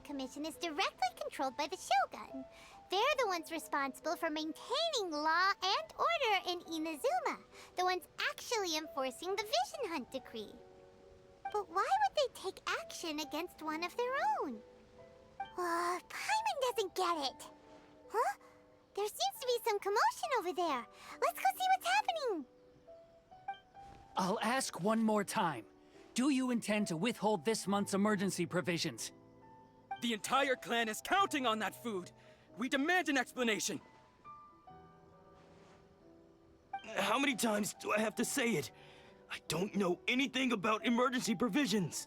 Commission is directly controlled by the Shogun. They're the ones responsible for maintaining law and order in Inazuma, the ones actually enforcing the Vision Hunt decree. But why would they take action against one of their own? Paimon doesn't get it. Huh? There seems to be some commotion over there. Let's go see what's happening. I'll ask one more time. Do you intend to withhold this month's emergency provisions? The entire clan is counting on that food! We demand an explanation! How many times do I have to say it? I don't know anything about emergency provisions!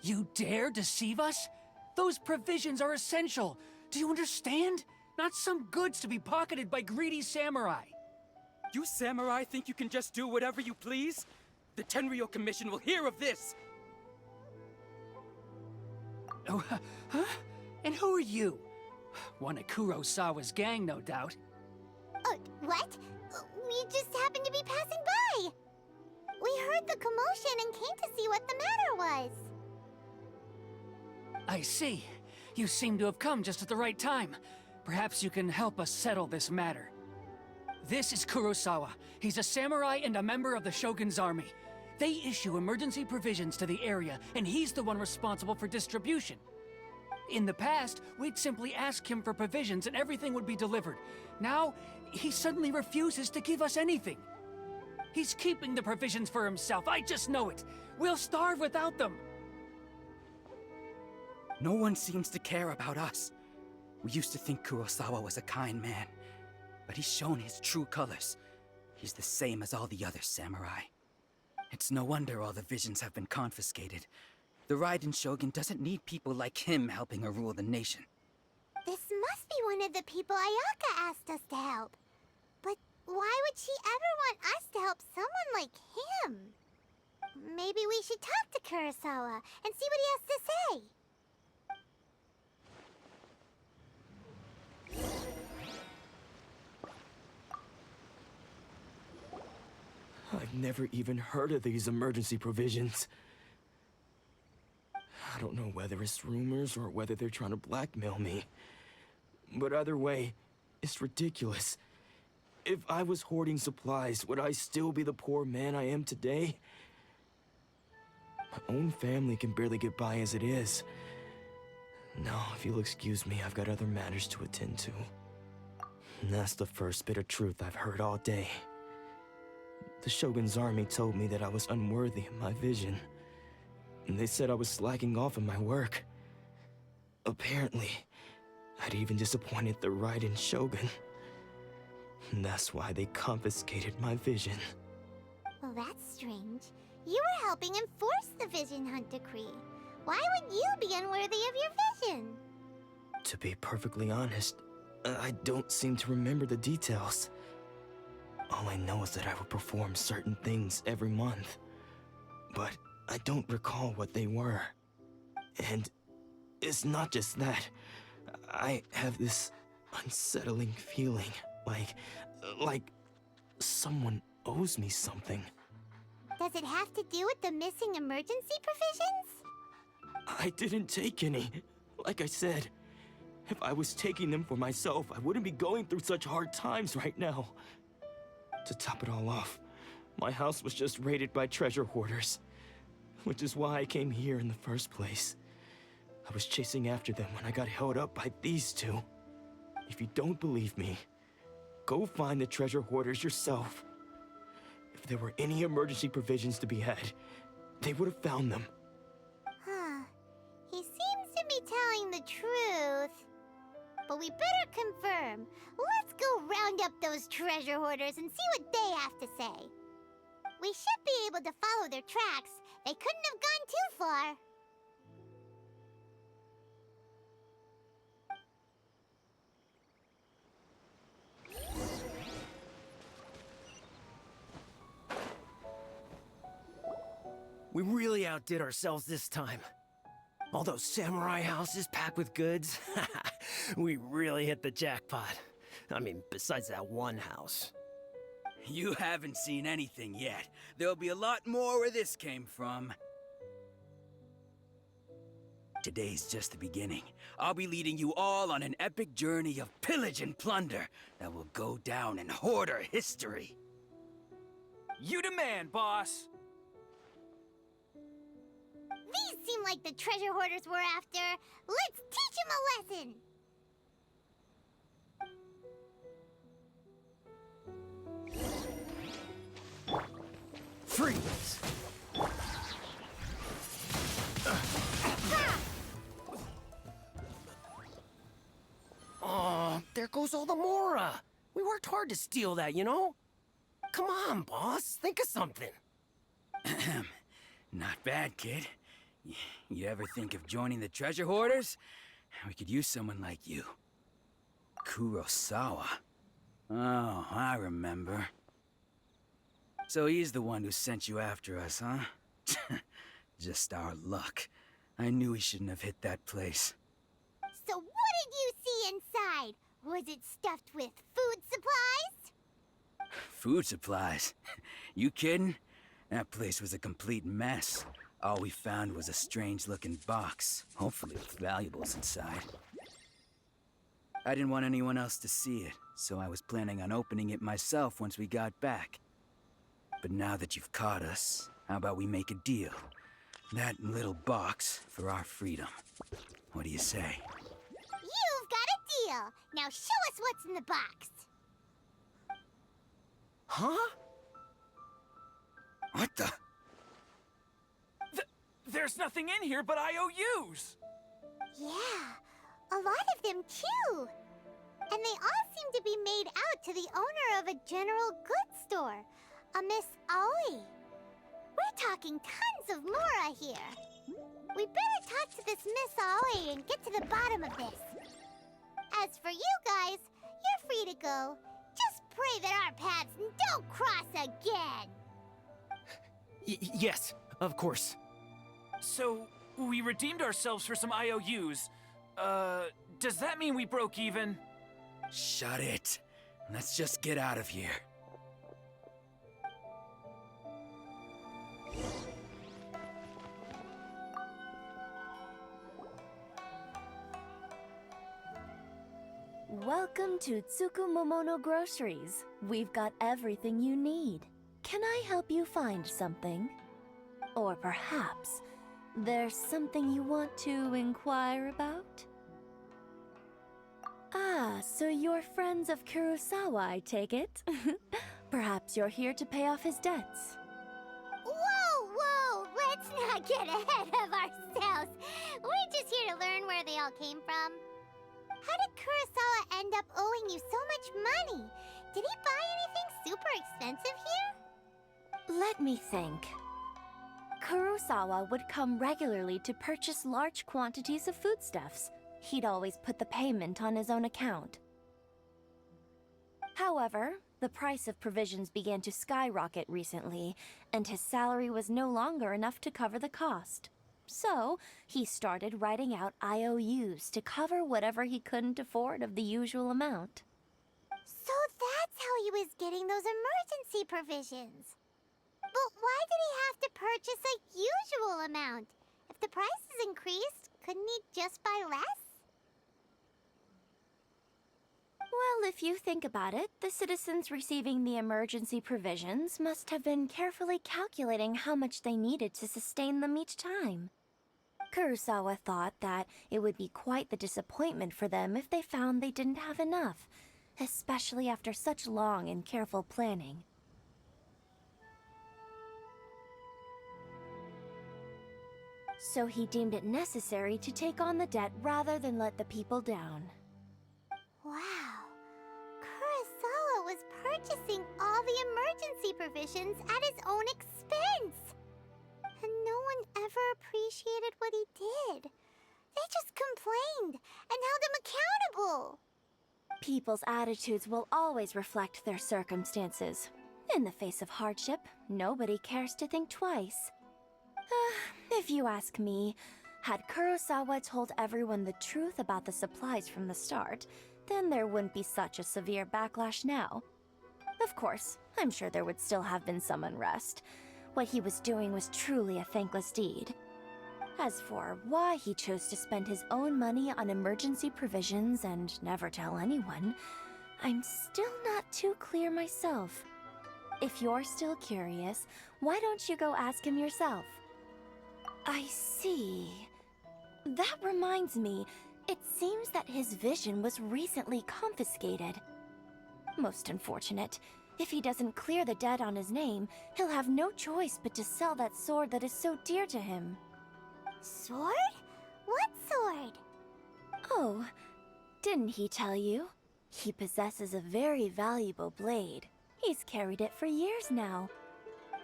You dare deceive us? Those provisions are essential. Do you understand? Not some goods to be pocketed by greedy samurai. You samurai think you can just do whatever you please? The Tenryou Commission will hear of this! Oh, huh? And who are you? One of Kurosawa's gang, no doubt. What? We just happened to be passing by. We heard the commotion and came to see what the matter was. I see. You seem to have come just at the right time. Perhaps you can help us settle this matter. This is Kurosawa. He's a samurai and a member of the Shogun's army. They issue emergency provisions to the area, and he's the one responsible for distribution. In the past, we'd simply ask him for provisions and everything would be delivered. Now, he suddenly refuses to give us anything. He's keeping the provisions for himself, I just know it. We'll starve without them. No one seems to care about us. We used to think Kurosawa was a kind man, but he's shown his true colors. He's the same as all the other samurai. It's no wonder all the visions have been confiscated. The Raiden Shogun doesn't need people like him helping her rule the nation. This must be one of the people Ayaka asked us to help. But why would she ever want us to help someone like him? Maybe we should talk to Kurosawa and see what he has to say. I've never even heard of these emergency provisions. I don't know whether it's rumors or whether they're trying to blackmail me. But either way, it's ridiculous. If I was hoarding supplies, would I still be the poor man I am today? My own family can barely get by as it is. Now, if you'll excuse me, I've got other matters to attend to. And that's the first bit of truth I've heard all day. The Shogun's army told me that I was unworthy of my vision. And they said I was slacking off in my work. Apparently, I'd even disappointed the Raiden Shogun. And that's why they confiscated my vision. Well, that's strange. You were helping enforce the Vision Hunt decree. Why would you be unworthy of your vision? To be perfectly honest, I don't seem to remember the details. All I know is that I would perform certain things every month. But I don't recall what they were. And it's not just that. I have this unsettling feeling, like someone owes me something. Does it have to do with the missing emergency provisions? I didn't take any. Like I said, if I was taking them for myself, I wouldn't be going through such hard times right now. To top it all off, my house was just raided by treasure hoarders, which is why I came here in the first place. I was chasing after them when I got held up by these two. If you don't believe me, go find the treasure hoarders yourself. If there were any emergency provisions to be had, they would have found them. Huh. He seems to be telling the truth. But we better confirm. Let's go round up those treasure hoarders and see what they have to say. We should be able to follow their tracks. They couldn't have gone too far. We really outdid ourselves this time. All those samurai houses packed with goods, we really hit the jackpot. I mean, besides that one house. You haven't seen anything yet. There'll be a lot more where this came from. Today's just the beginning. I'll be leading you all on an epic journey of pillage and plunder that will go down in hoarder history. You demand, boss! These seem like the treasure hoarders we're after. Let's teach them a lesson! Freeze! Oh, there goes all the Mora. We worked hard to steal that, you know? Come on, boss. Think of something. Not bad, kid. You ever think of joining the treasure hoarders? We could use someone like you. Kurosawa. Oh, I remember. So he's the one who sent you after us, huh? Just our luck. I knew he shouldn't have hit that place. So what did you see inside? Was it stuffed with food supplies? Food supplies? You kidding? That place was a complete mess. All we found was a strange-looking box, hopefully with valuables inside. I didn't want anyone else to see it, so I was planning on opening it myself once we got back. But now that you've caught us, how about we make a deal? That little box for our freedom. What do you say? You've got a deal. Now show us what's in the box. Huh? What the? There's nothing in here but IOUs! Yeah, a lot of them too. And they all seem to be made out to the owner of a general goods store, a Miss Aoi. We're talking tons of Mora here. We better talk to this Miss Aoi and get to the bottom of this. As for you guys, you're free to go. Just pray that our paths don't cross again. Yes, of course. So, we redeemed ourselves for some IOUs. Does that mean we broke even? Shut it. Let's just get out of here. Welcome to Tsukumomono Groceries. We've got everything you need. Can I help you find something? Or perhaps there's something you want to inquire about? Ah, so you're friends of Kurosawa, I take it? Perhaps you're here to pay off his debts. Whoa! Let's not get ahead of ourselves. We're just here to learn where they all came from. How did Kurosawa end up owing you so much money? Did he buy anything super expensive here? Let me think. Kurosawa would come regularly to purchase large quantities of foodstuffs. He'd always put the payment on his own account. However, the price of provisions began to skyrocket recently, and his salary was no longer enough to cover the cost. So, he started writing out IOUs to cover whatever he couldn't afford of the usual amount. So that's how he was getting those emergency provisions. But why did he have to purchase a usual amount? If the prices increased, couldn't he just buy less? Well, if you think about it, the citizens receiving the emergency provisions must have been carefully calculating how much they needed to sustain them each time. Kurosawa thought that it would be quite the disappointment for them if they found they didn't have enough, especially after such long and careful planning. So he deemed it necessary to take on the debt rather than let the people down. Wow. Kurosawa was purchasing all the emergency provisions at his own expense. And no one ever appreciated what he did. They just complained and held him accountable. People's attitudes will always reflect their circumstances. In the face of hardship, nobody cares to think twice. If you ask me, had Kurosawa told everyone the truth about the supplies from the start, then there wouldn't be such a severe backlash now. Of course, I'm sure there would still have been some unrest. What he was doing was truly a thankless deed. As for why he chose to spend his own money on emergency provisions and never tell anyone, I'm still not too clear myself. If you're still curious, why don't you go ask him yourself? I see. That reminds me, it seems that his vision was recently confiscated. Most unfortunate. If he doesn't clear the debt on his name, he'll have no choice but to sell that sword that is so dear to him. Sword? What sword? Oh, didn't he tell you? He possesses a very valuable blade. He's carried it for years now.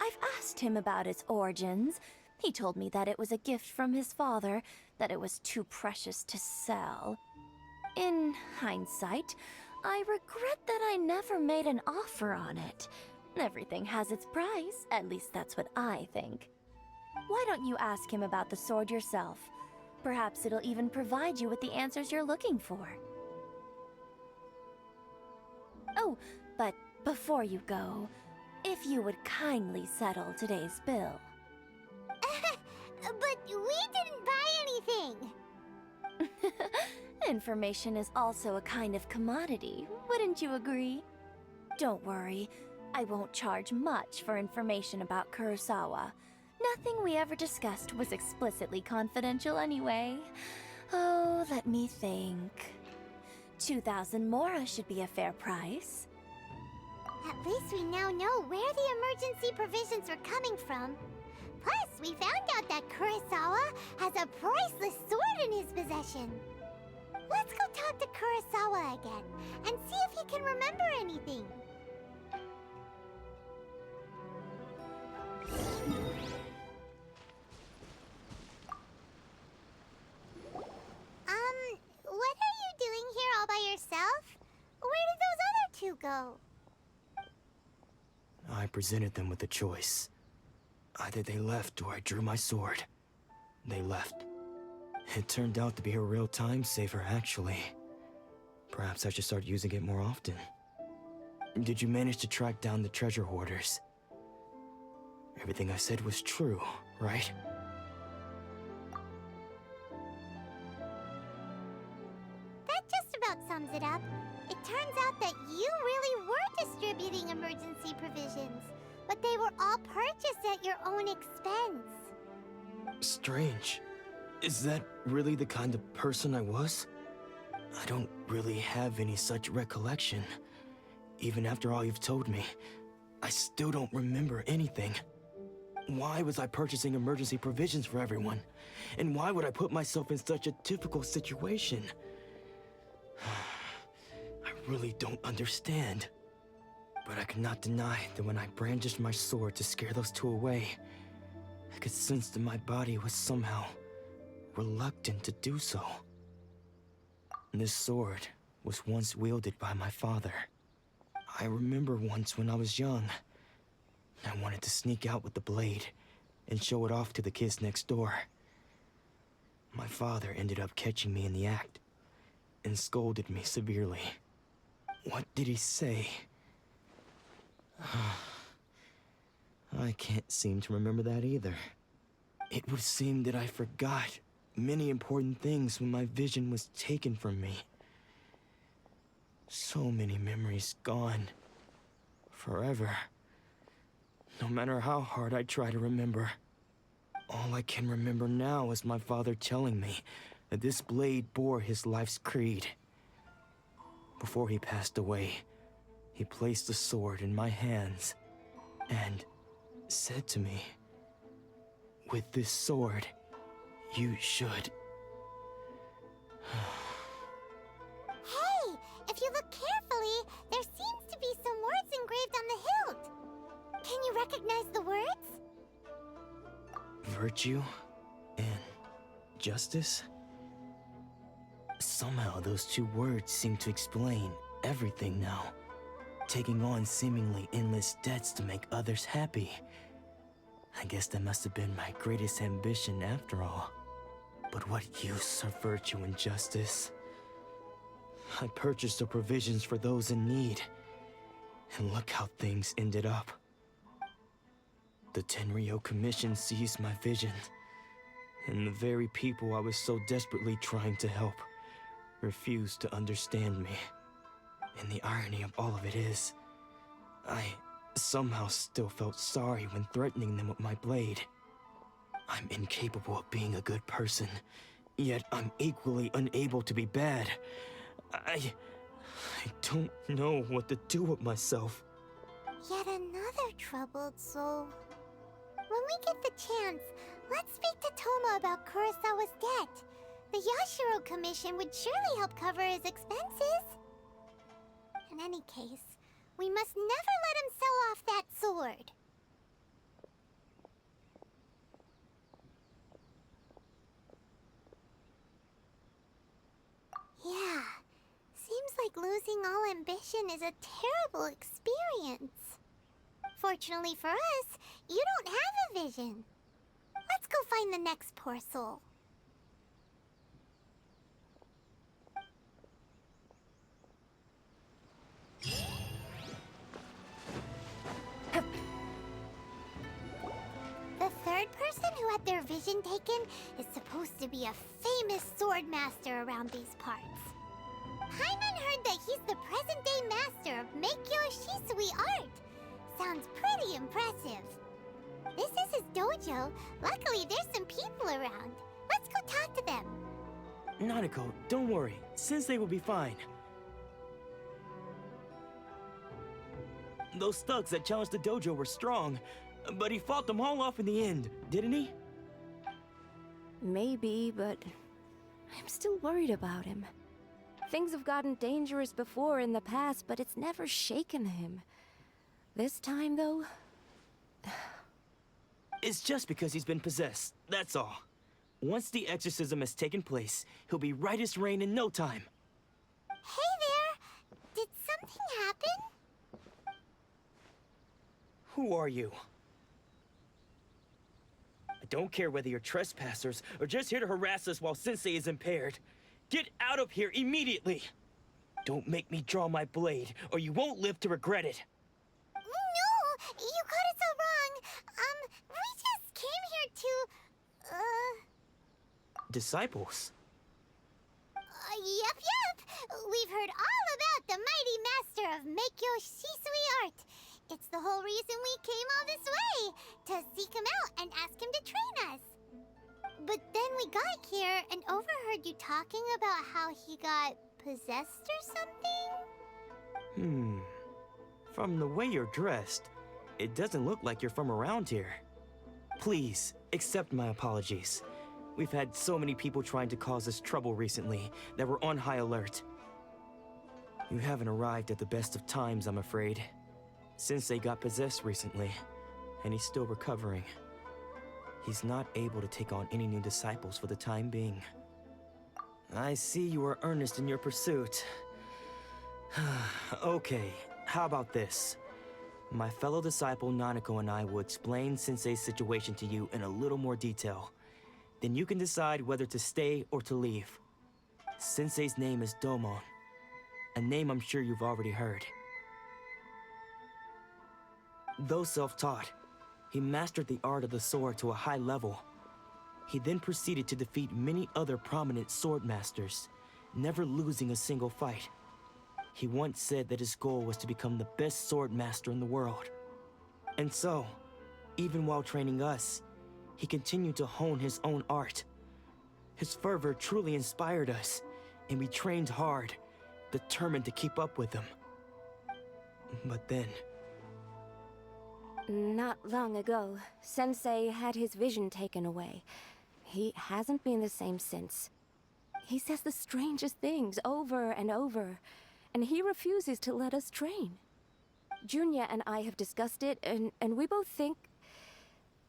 I've asked him about its origins. He told me that it was a gift from his father, that it was too precious to sell. In hindsight, I regret that I never made an offer on it. Everything has its price, at least that's what I think. Why don't you ask him about the sword yourself? Perhaps it'll even provide you with the answers you're looking for. Oh, but before you go, if you would kindly settle today's bill. But we didn't buy anything! Information is also a kind of commodity, wouldn't you agree? Don't worry, I won't charge much for information about Kurosawa. Nothing we ever discussed was explicitly confidential anyway. Oh, let me think. 2,000 mora should be a fair price. At least we now know where the emergency provisions were coming from. Plus, we found out that Kurosawa has a priceless sword in his possession. Let's go talk to Kurosawa again, and see if he can remember anything. What are you doing here all by yourself? Where did those other two go? I presented them with a choice. Either they left or I drew my sword. They left. It turned out to be a real time saver, actually. Perhaps I should start using it more often. Did you manage to track down the treasure hoarders? Everything I said was true, right? That just about sums it up. It turns out that you really were distributing emergency provisions, but they were all purchased at your own expense. Strange. Is that really the kind of person I was? I don't really have any such recollection. Even after all you've told me, I still don't remember anything. Why was I purchasing emergency provisions for everyone? And why would I put myself in such a difficult situation? I really don't understand. But I cannot deny that when I brandished my sword to scare those two away, I could sense that my body was somehow reluctant to do so. This sword was once wielded by my father. I remember once when I was young, I wanted to sneak out with the blade and show it off to the kids next door. My father ended up catching me in the act and scolded me severely. What did he say? I can't seem to remember that either. It would seem that I forgot many important things when my vision was taken from me. So many memories gone. Forever. No matter how hard I try to remember. All I can remember now is my father telling me that this blade bore his life's creed. Before he passed away, he placed the sword in my hands and said to me, "With this sword, you should..." Hey, if you look carefully, there seems to be some words engraved on the hilt. Can you recognize the words? Virtue and justice? Somehow those two words seem to explain everything now. Taking on seemingly endless debts to make others happy. I guess that must have been my greatest ambition after all. But what use are virtue and justice? I purchased the provisions for those in need. And look how things ended up. The Tenryo Commission seized my vision And the very people I was so desperately trying to help refused to understand me. And the irony of all of it is, I somehow still felt sorry when threatening them with my blade. I'm incapable of being a good person, yet I'm equally unable to be bad. I don't know what to do with myself. Yet another troubled soul. When we get the chance, let's speak to Toma about Kurosawa's debt. The Yashiro Commission would surely help cover his expenses. In any case, we must never let him sell off that sword. Yeah, seems like losing all ambition is a terrible experience. Fortunately for us, you don't have a vision. Let's go find the next poor soul. The third person who had their vision taken is supposed to be a famous sword master around these parts. Paimon heard that he's the present-day master of Meikyo Shisui art. Sounds pretty impressive. This is his dojo. Luckily, there's some people around. Let's go talk to them. Nanako, don't worry. Sensei will be fine. Those thugs that challenged the dojo were strong, but he fought them all off in the end, didn't he? Maybe, but I'm still worried about him. Things have gotten dangerous before in the past, but it's never shaken him. This time, though... It's just because he's been possessed, that's all. Once the exorcism has taken place, he'll be right as rain in no time. Hey there! Did something happen? Who are you? I don't care whether you're trespassers or just here to harass us while Sensei is impaired. Get out of here immediately! Don't make me draw my blade, or you won't live to regret it. No! You got it so wrong! We just came here to... Disciples? Yep! We've heard all about the mighty master of Meikyo Shisui art. It's the whole reason we came all this way, to seek him out and ask him to train us. But then we got here and overheard you talking about how he got possessed or something? From the way you're dressed, it doesn't look like you're from around here. Please, accept my apologies. We've had so many people trying to cause us trouble recently that we're on high alert. You haven't arrived at the best of times, I'm afraid. Sensei got possessed recently, and he's still recovering. He's not able to take on any new disciples for the time being. I see you are earnest in your pursuit. Okay, how about this? My fellow disciple Nanako and I will explain Sensei's situation to you in a little more detail. Then you can decide whether to stay or to leave. Sensei's name is Domon, a name I'm sure you've already heard. Though self-taught, he mastered the art of the sword to a high level. He then proceeded to defeat many other prominent sword masters, never losing a single fight. He once said that his goal was to become the best sword master in the world. And so, even while training us, he continued to hone his own art. His fervor truly inspired us, and we trained hard, determined to keep up with him. But then... Not long ago, Sensei had his vision taken away. He hasn't been the same since. He says the strangest things over and over, and he refuses to let us train. Junya and I have discussed it, and we both think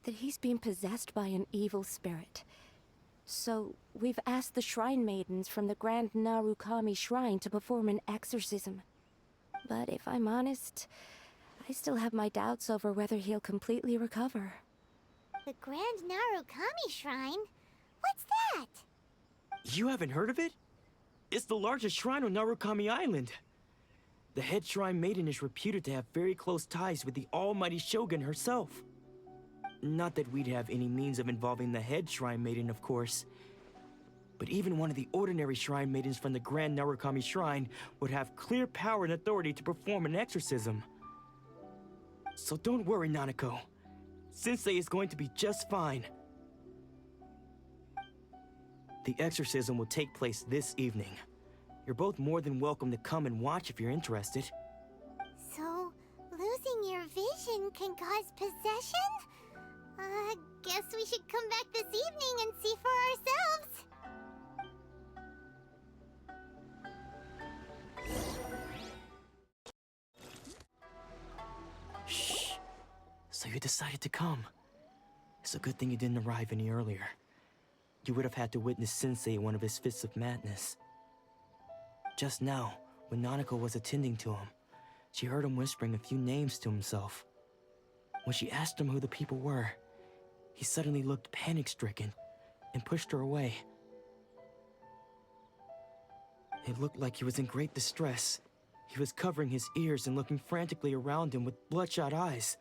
that he's been possessed by an evil spirit. So, we've asked the Shrine Maidens from the Grand Narukami Shrine to perform an exorcism. But if I'm honest, I still have my doubts over whether he'll completely recover. The Grand Narukami Shrine? What's that? You haven't heard of it? It's the largest shrine on Narukami Island. The head shrine maiden is reputed to have very close ties with the almighty shogun herself. Not that we'd have any means of involving the head Shrine Maiden, of course. But even one of the ordinary Shrine Maidens from the Grand Narukami Shrine would have clear power and authority to perform an exorcism. So don't worry, Nanako. Sensei is going to be just fine. The exorcism will take place this evening. You're both more than welcome to come and watch if you're interested. So, losing your vision can cause possession? Guess we should come back this evening and see for ourselves. Shh. So you decided to come. It's a good thing you didn't arrive any earlier. You would have had to witness Sensei in one of his fits of madness. Just now, when Nanako was attending to him, she heard him whispering a few names to himself. When she asked him who the people were, he suddenly looked panic-stricken and pushed her away. It looked like he was in great distress. He was covering his ears and looking frantically around him with bloodshot eyes.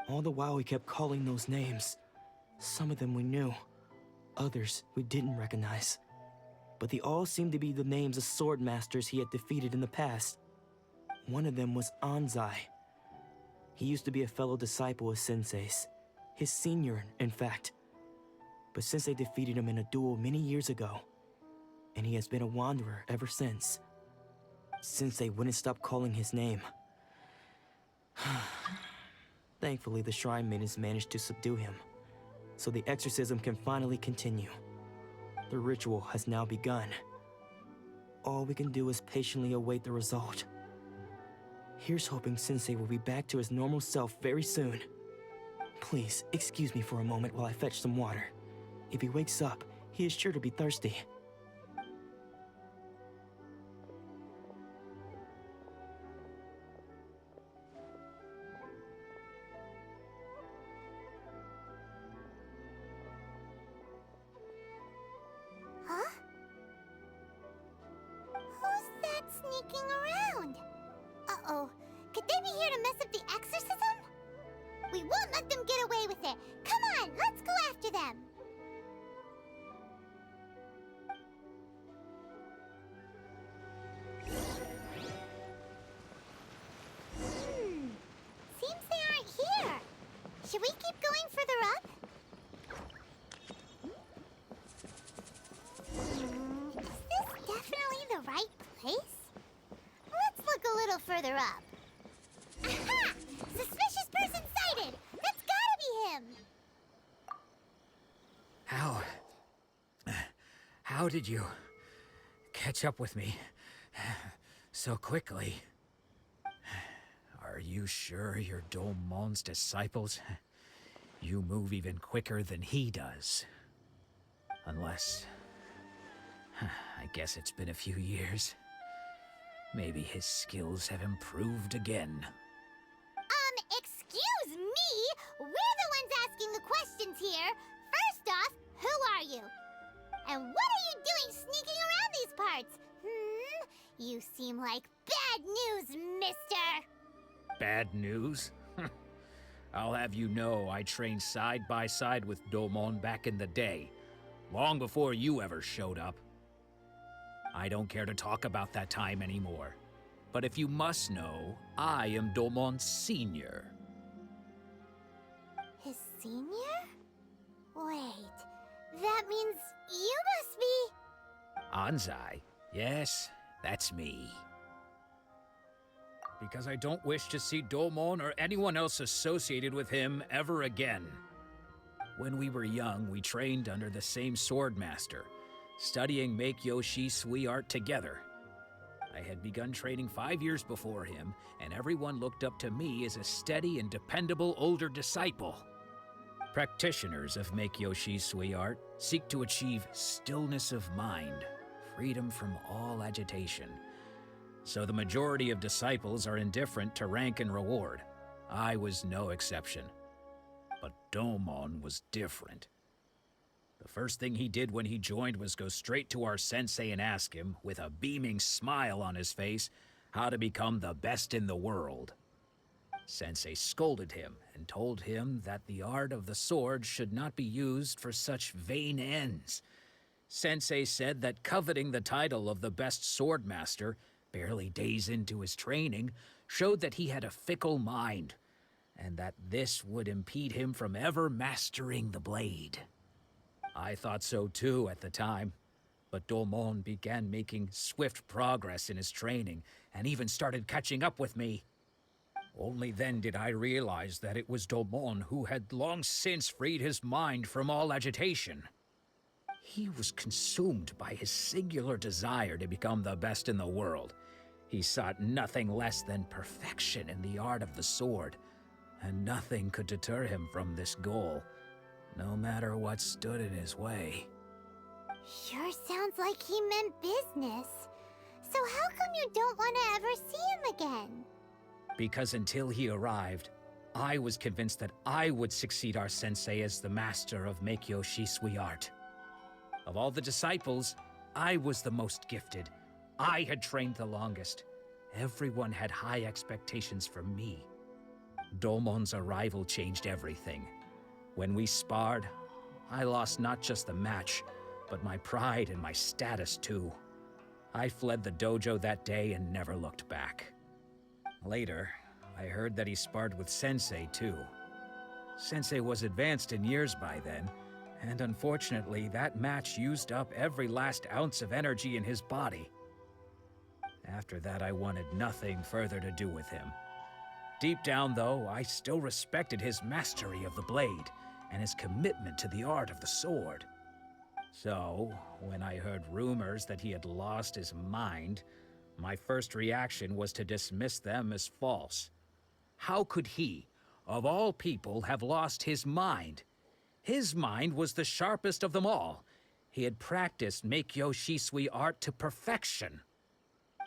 All the while he kept calling those names. Some of them we knew, others we didn't recognize. But they all seemed to be the names of sword masters he had defeated in the past. One of them was Anzai. He used to be a fellow disciple of Sensei's. His senior, in fact. But Sensei defeated him in a duel many years ago, and he has been a wanderer ever since. Sensei wouldn't stop calling his name. Thankfully, the Shrine Maidens managed to subdue him, so the exorcism can finally continue. The ritual has now begun. All we can do is patiently await the result. Here's hoping Sensei will be back to his normal self very soon. Please, excuse me for a moment while I fetch some water. If he wakes up, he is sure to be thirsty. Huh? Who's that sneaking around? Uh-oh. Could they be here to mess up the exorcism? We won't let them get away with it. Come on, let's go after them. Seems they aren't here. Should we keep going further up? Is this definitely the right place? Let's look a little further up. Aha! Suspicious person sighted! That's gotta be him! How did you catch up with me so quickly? Are you sure you're Domon's disciples? You move even quicker than he does. Unless... I guess it's been a few years. Maybe his skills have improved again. Excuse me? We're the ones asking the questions here. First off, who are you? And what are you doing sneaking around these parts? You seem like bad news, mister. Bad news? I'll have you know I trained side by side with Domon back in the day, long before you ever showed up. I don't care to talk about that time anymore. But if you must know, I am Domon's senior. His senior? Wait, that means you must be... Anzai? Yes, that's me. Because I don't wish to see Domon or anyone else associated with him ever again. When we were young, we trained under the same sword master, studying Make-Yoshi Sui art together. I had begun training 5 years before him, and everyone looked up to me as a steady and dependable older disciple. Practitioners of Make-Yoshi Sui art seek to achieve stillness of mind, freedom from all agitation. So the majority of disciples are indifferent to rank and reward. I was no exception. But Domon was different. The first thing he did when he joined was go straight to our sensei and ask him, with a beaming smile on his face, how to become the best in the world. Sensei scolded him and told him that the art of the sword should not be used for such vain ends. Sensei said that coveting the title of the best sword master, barely days into his training, showed that he had a fickle mind, and that this would impede him from ever mastering the blade. I thought so too at the time, but Domon began making swift progress in his training and even started catching up with me. Only then did I realize that it was Domon who had long since freed his mind from all agitation. He was consumed by his singular desire to become the best in the world. He sought nothing less than perfection in the art of the sword, and nothing could deter him from this goal, no matter what stood in his way. Sure sounds like he meant business. So how come you don't want to ever see him again? Because until he arrived, I was convinced that I would succeed our sensei as the master of Meikyo Shisui art. Of all the disciples, I was the most gifted. I had trained the longest. Everyone had high expectations for me. Domon's arrival changed everything. When we sparred, I lost not just the match, but my pride and my status too. I fled the dojo that day and never looked back. Later, I heard that he sparred with Sensei too. Sensei was advanced in years by then, and unfortunately, that match used up every last ounce of energy in his body. After that, I wanted nothing further to do with him. Deep down, though, I still respected his mastery of the blade and his commitment to the art of the sword. So, when I heard rumors that he had lost his mind, my first reaction was to dismiss them as false. How could he, of all people, have lost his mind? His mind was the sharpest of them all. He had practiced Meikyo Shisui art to perfection.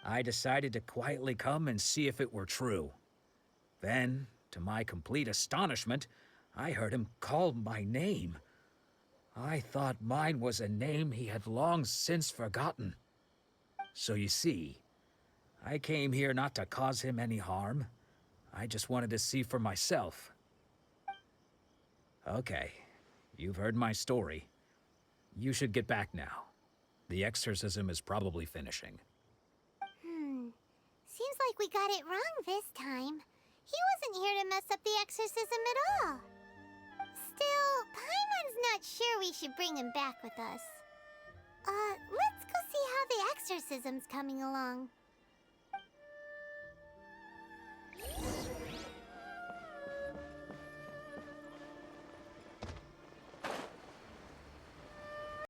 I decided to quietly come and see if it were true. Then, to my complete astonishment, I heard him call my name. I thought mine was a name he had long since forgotten. So you see, I came here not to cause him any harm. I just wanted to see for myself. Okay, you've heard my story. You should get back now. The exorcism is probably finishing. Seems like we got it wrong this time. He wasn't here to mess up the exorcism at all. Still, Paimon's not sure we should bring him back with us. Let's go see how the exorcism's coming along.